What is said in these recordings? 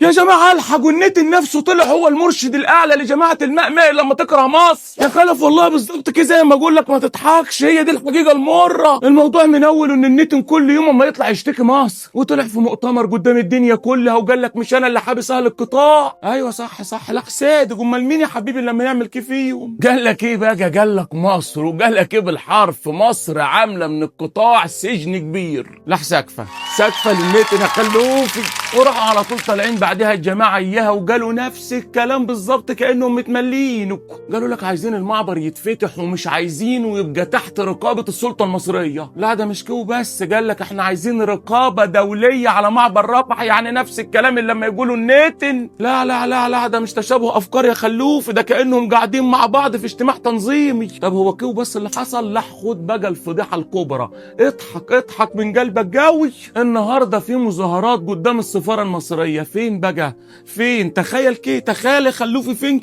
يا جماعه الحقوا النت نفسه طلع هو المرشد الاعلى لجماعه الماء لما تكره مصر. يا خلف والله بالظبط كده زي ما اقول لك، ما تضحكش، هي دي الحقيقه المره. الموضوع من اوله ان النتن كل يوم اما يطلع يشتكي مصر، وطلع في مؤتمر قدام الدنيا كلها وقال لك مش انا اللي حابس اهل القطاع. ايوه صح لا صادق، امال مين يا حبيبي لما يعمل كيف فيهم؟ قال لك ايه بقى؟ قال لك مصر، وقال لك ايه بالحرف؟ مصر عامله من القطاع سجن كبير. لا سقفه للنتن خلوفي. وراحوا على طول طالعين بعدها الجماعه اياها وقالوا نفس الكلام بالظبط كانهم متملين. قالوا لك عايزين المعبر يتفتح ومش عايزينه يبقى تحت رقابه السلطه المصريه. لا ده مش كده بس، قال لك احنا عايزين رقابه دوليه على معبر رفح، يعني نفس الكلام اللي لما يقولوا النتن. لا ده مش تشابه افكار يا خلوفي، ده كانهم قاعدين مع بعض في اجتماع تنظيمي. طب هو كده بس اللي حصل؟ لا خد بقى الفضيحه الكبرى. اضحك من قلبك قوي. النهارده في مظاهرات قدام السفاره المصريه. فين بقى؟ فين؟ تخيل يا خلوفي فين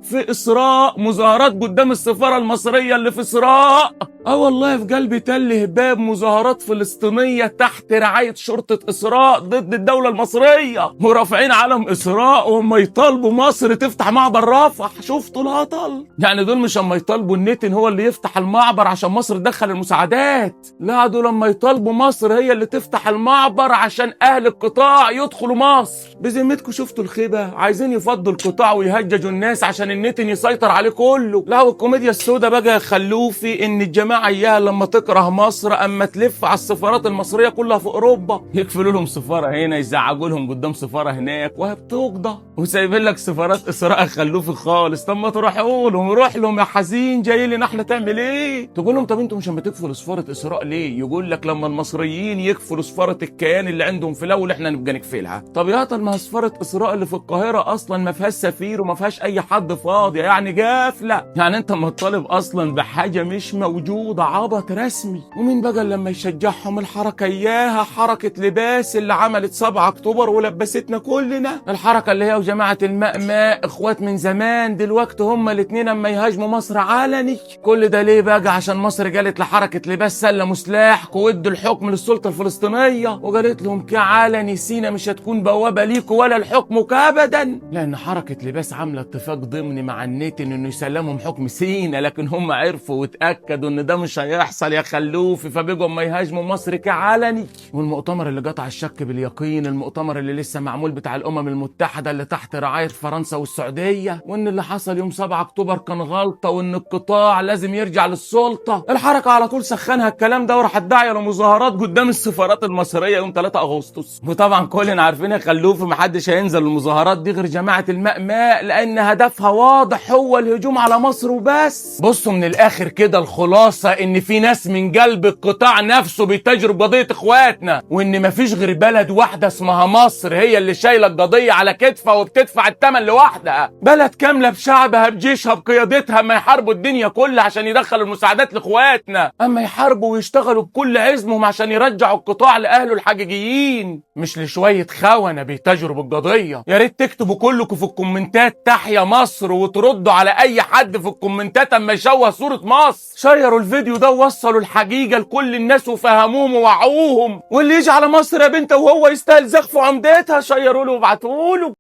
في اسراء. مظاهرات قدام السفاره المصريه اللي في اسراء. والله في قلب تل هباب. مظاهرات فلسطينيه تحت رعايه شرطه اسراء ضد الدوله المصريه، ورافعين علم اسراء وهم يطالبوا مصر تفتح معبر رفح. شفتوا الهطل؟ يعني دول مش اما يطالبوا النتن هو اللي يفتح المعبر عشان مصر تدخل المساعدات، لا دول اما يطالبوا مصر هي اللي تفتح المعبر عشان اهل القطاع يدخلوا مصر. بذمتكم شفتوا الخيبه؟ عايزين يفضوا القطاع ويهججوا الناس عشان النتن يسيطر عليه كله. لا والكوميديا السوداء بقى يا خلوفي ان الجماعه اياها لما تكره مصر اما تلف على السفارات المصريه كلها في اوروبا، يقفلوا لهم سفاره هنا، يزعجوا لهم قدام سفاره هناك، وهي بتقضى. وسايبين لك سفارات اسراء خلوفي خالص. طب ما تروحوا لهم، روح لهم يا حزين جاي لنا احنا تعمل ايه؟ تقول لهم طب انتوا مش اما تقفلوا سفاره اسراء ليه؟ يقول لك لما المصريين يقفلوا سفاره الكيان اللي عندهم في الاول احنا نبقى نقفلها. طب يا طل ما سفاره اسراء اللي في القاهره اصلا ما فيهاش سفير وما فيهاش اي حد فاضي، يعني قافله. يعني انت مطالب اصلا بحاجه مش موجوده، عبط رسمي. ومين بقى لما يشجعهم الحركه اياها؟ حركه لباس اللي عملت 7 اكتوبر ولبستنا كلنا. الحركه اللي هي وجماعه الماء اخوات من زمان، دلوقتي هما الاثنين اما يهاجموا مصر علني. كل ده ليه بقى؟ عشان مصر قالت لحركه لباس سلموا سلاحكم وادوا الحكم للسلطه الفلسطينيه، وقالت لهم كعلني سينا مش هتكون بوابه ليكوا ولا لحكمك ابدا، لان حركه لباس عامله اتفاق ضمني مع النتن انه يسلمهم حكم سينا، لكن هم عرفوا واتاكدوا ان ده مش هيحصل يا خلوفي، فبقوا اما يهاجموا مصر كعلني. والمؤتمر اللي قطع الشك باليقين، المؤتمر اللي لسه معمول بتاع الامم المتحده اللي تحت رعايه فرنسا والسعوديه، وان اللي حصل يوم 7 اكتوبر كان غلطه وان القطاع لازم يرجع للسلطه. الحركه على طول سخنها الكلام ده وراحت داعيه لمظاهرات قدام السفارات المصريه يوم 3 اغسطس. وطبعا كلنا عارفين يا خلوفي محدش هينزل المظاهرات دي غير جماعه الماء لان هدفها واضح، هو الهجوم على مصر وبس. بصوا من الاخر كده الخلاصه ان في ناس من قلب القطاع نفسه بيتاجروا بقضيه اخواتنا، وان مفيش غير بلد واحده اسمها مصر هي اللي شايله القضيه على كتفها وبتدفع الثمن لوحدها. بلد كامله بشعبها بجيشها بقيادتها ما يحاربوا الدنيا كلها عشان يدخلوا المساعدات لاخواتنا، اما يحاربوا ويشتغلوا بكل عزمهم عشان يرجعوا القطاع لاهله الحقيقيين، مش لشويه خونه بيتاجروا بالقضيه. يا ريت تكتبوا كلكم في الكومنتات تحيا مصر وتردوا على اي حد في الكومنتات اما يشوه صوره مصر. شيروا الفيديو ده ووصلوا الحقيقه لكل الناس وفهموهم ووعوهم، واللي يجي على مصر يا بنت وهو يستاهل زخف عمدتها شيروا له وابعتوا له.